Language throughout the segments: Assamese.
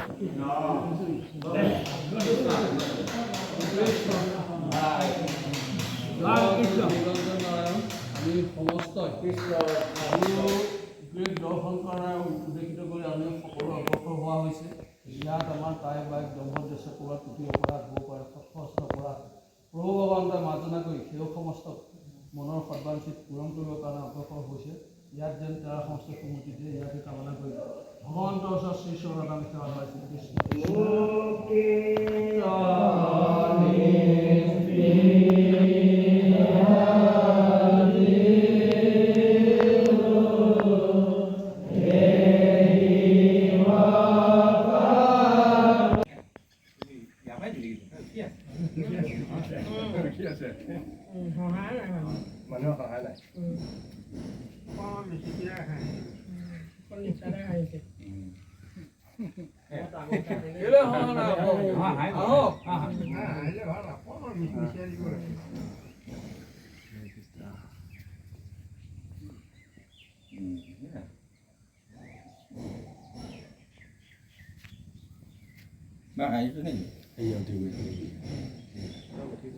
আমি সমস্ত দৰ্শন কৰাৰ উদ্দেশিত কৰি আমি সকলো অগ্ৰসৰ হোৱা হৈছে। ইয়াত আমাৰ তাই বাইক দম্পত্য পৰা টুপি অপৰাধ হ'ব পাৰে সৎ পৰা প্ৰভু ভগৱানক মাৰ্জনা কৰি সেই সমস্ত মনৰ সদ্বাঞ্চিত পূৰণ কৰিবৰ কাৰণে অগ্ৰসৰ হৈছে। ইয়াত যেন তাৰ সমস্ত সমৃদ্ধি দিয়ে ইয়াতে কামনা কৰি ভগৱন্তৰ ওচৰত শ্ৰী চৰণত আমি সেৱা পাইছোঁ। মানুহৰ সহায় নাই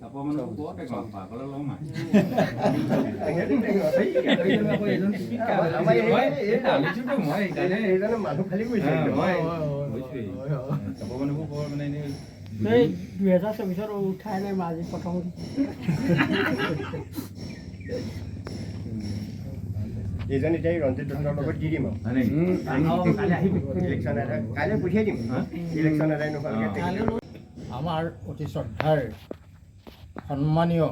Apa mana buat apa kalau lama. উঠাই নাই আজি প্ৰথম এইজন এতিয়া ৰঞ্জিত দত্তৰ লগত দি দিম ইলেকশ্যন কাইলৈ পঠিয়াই দিম ইলেকশ্যন এটাই নোহোৱালৈকে। আমাৰ অতি শ্ৰদ্ধাৰ সন্মানীয়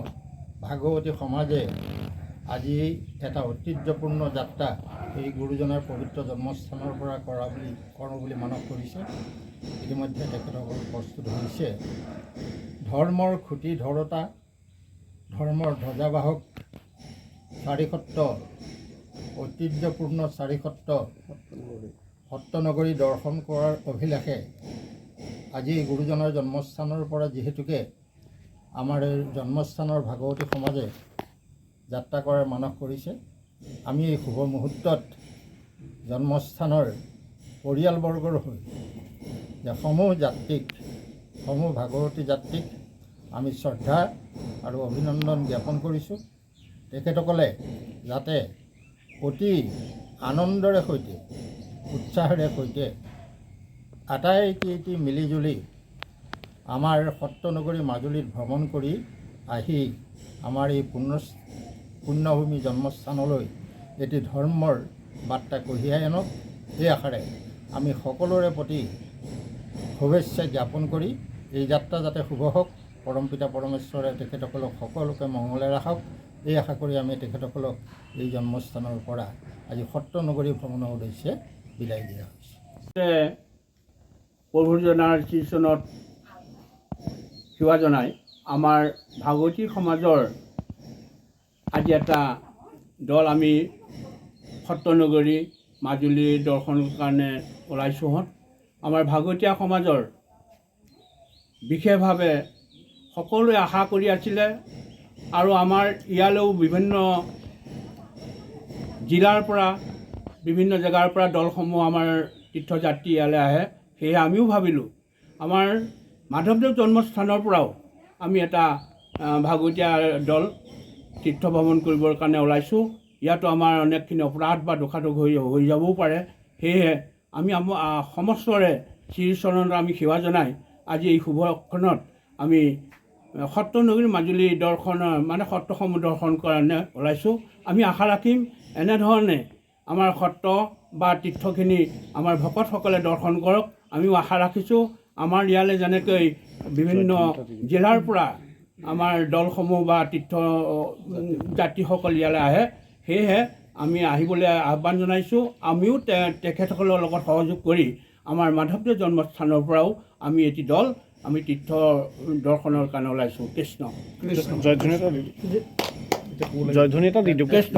ভাগৱতী সমাজে আজি এটা ঐতিহ্যপূৰ্ণ যাত্ৰা এই গুৰুজনাৰ পবিত্ৰ জন্মস্থানৰ পৰা কৰোঁ বুলি মানস কৰিছে। ইতিমধ্যে তেখেতসকল প্ৰস্তুত হৈছে। ধৰ্মৰ খুঁটি ধৰোতা, ধৰ্মৰ ধ্বজাবাহক চাৰিসত্ৰ, ঐতিহ্যপূৰ্ণ চাৰিসত্ৰ সত্ৰনগৰী দৰ্শন কৰাৰ অভিলাষে আজি গুৰুজনাৰ জন্মস্থানৰ পৰা যিহেতুকে আমাৰ এই জন্মস্থানৰ ভাগৱতী সমাজে যাত্ৰা কৰাৰ মানস কৰিছে, আমি এই শুভ মুহূৰ্তত জন্মস্থানৰ পৰিয়ালবৰ্গৰ হৈ যে সমূহ যাত্ৰীক, সমূহ ভাগৱতী যাত্ৰীক আমি শ্ৰদ্ধা আৰু অভিনন্দন জ্ঞাপন কৰিছোঁ। তেখেতসকলে যাতে অতি আনন্দৰে সৈতে, উৎসাহেৰে সৈতে আটাইকেইটি মিলিজুলি আমাৰ সত্ৰনগৰী মাজুলীত ভ্ৰমণ কৰি আহি আমাৰ এই পুণ্যভূমি জন্মস্থানলৈ এটি ধৰ্মৰ বাৰ্তা কঢ়িয়াই আনক, এই আশাৰে আমি সকলোৰে প্ৰতি শুভেচ্ছা জ্ঞাপন কৰি এই যাত্ৰা যাতে শুভ হওক, পৰমপিতা পৰমেশ্বৰে তেখেতসকলক সকলোকে মংগলে ৰাখক, এই আশা কৰি আমি তেখেতসকলক এই জন্মস্থানৰ পৰা আজি সত্ৰনগৰী ভ্ৰমণৰ উদ্দেশ্যে বিদায় দিয়া হৈছে। প্ৰভুজনাৰ শ্ৰীচৰণত সেৱা জনাই আমাৰ ভাগৱতী সমাজৰ আজি এটা দল আমি সত্ৰনগৰী মাজুলী দৰ্শনৰ কাৰণে ওলাইছোঁহত। আমাৰ ভাগৱতীয়া সমাজৰ বিশেষভাৱে সকলোৱে আশা কৰি আছিলে আৰু আমাৰ ইয়ালৈও বিভিন্ন জিলাৰ পৰা, বিভিন্ন জেগাৰ পৰা দলসমূহ আমাৰ তীৰ্থযাত্ৰী ইয়ালৈ আহে। সেয়ে আমিও ভাবিলোঁ আমাৰ মাধৱদেৱ জন্মস্থানৰ পৰাও আমি এটা ভাগৱতীয়া দল তীৰ্থ ভ্ৰমণ কৰিবৰ কাৰণে ওলাইছোঁ। ইয়াতো আমাৰ অনেকখিনি অপৰাধ বা দোষাদোষ হৈ যাবও পাৰে। সেয়েহে আমি সমস্তৰে শ্ৰীচৰণত আমি সেৱা জনাই আজি এই শুভক্ষণত আমি সত্ৰনগৰী মাজুলী দৰ্শনৰ সত্ৰসমূহ দৰ্শন কাৰণে ওলাইছোঁ। আমি আশা ৰাখিম এনেধৰণে আমাৰ সত্ৰ বা তীৰ্থখিনি আমাৰ ভকতসকলে দৰ্শন কৰক। আমিও আশা ৰাখিছোঁ আমাৰ ইয়ালৈ যেনেকৈ বিভিন্ন জিলাৰ পৰা আমাৰ দলসমূহ বা তীৰ্থ যাত্ৰীসকল ইয়ালৈ আহে, সেয়েহে আমি আহিবলৈ আহ্বান জনাইছোঁ। আমিও তেখেতসকলৰ লগত সহযোগ কৰি আমাৰ মাধৱদেৱ জন্মস্থানৰ পৰাও আমি এটি দল আমি তীৰ্থ দৰ্শনৰ কাৰণে ওলাইছোঁ। কৃষ্ণ কৃষ্ণ জয়ধ্বনি এটা দি দিওঁ। কৃষ্ণ।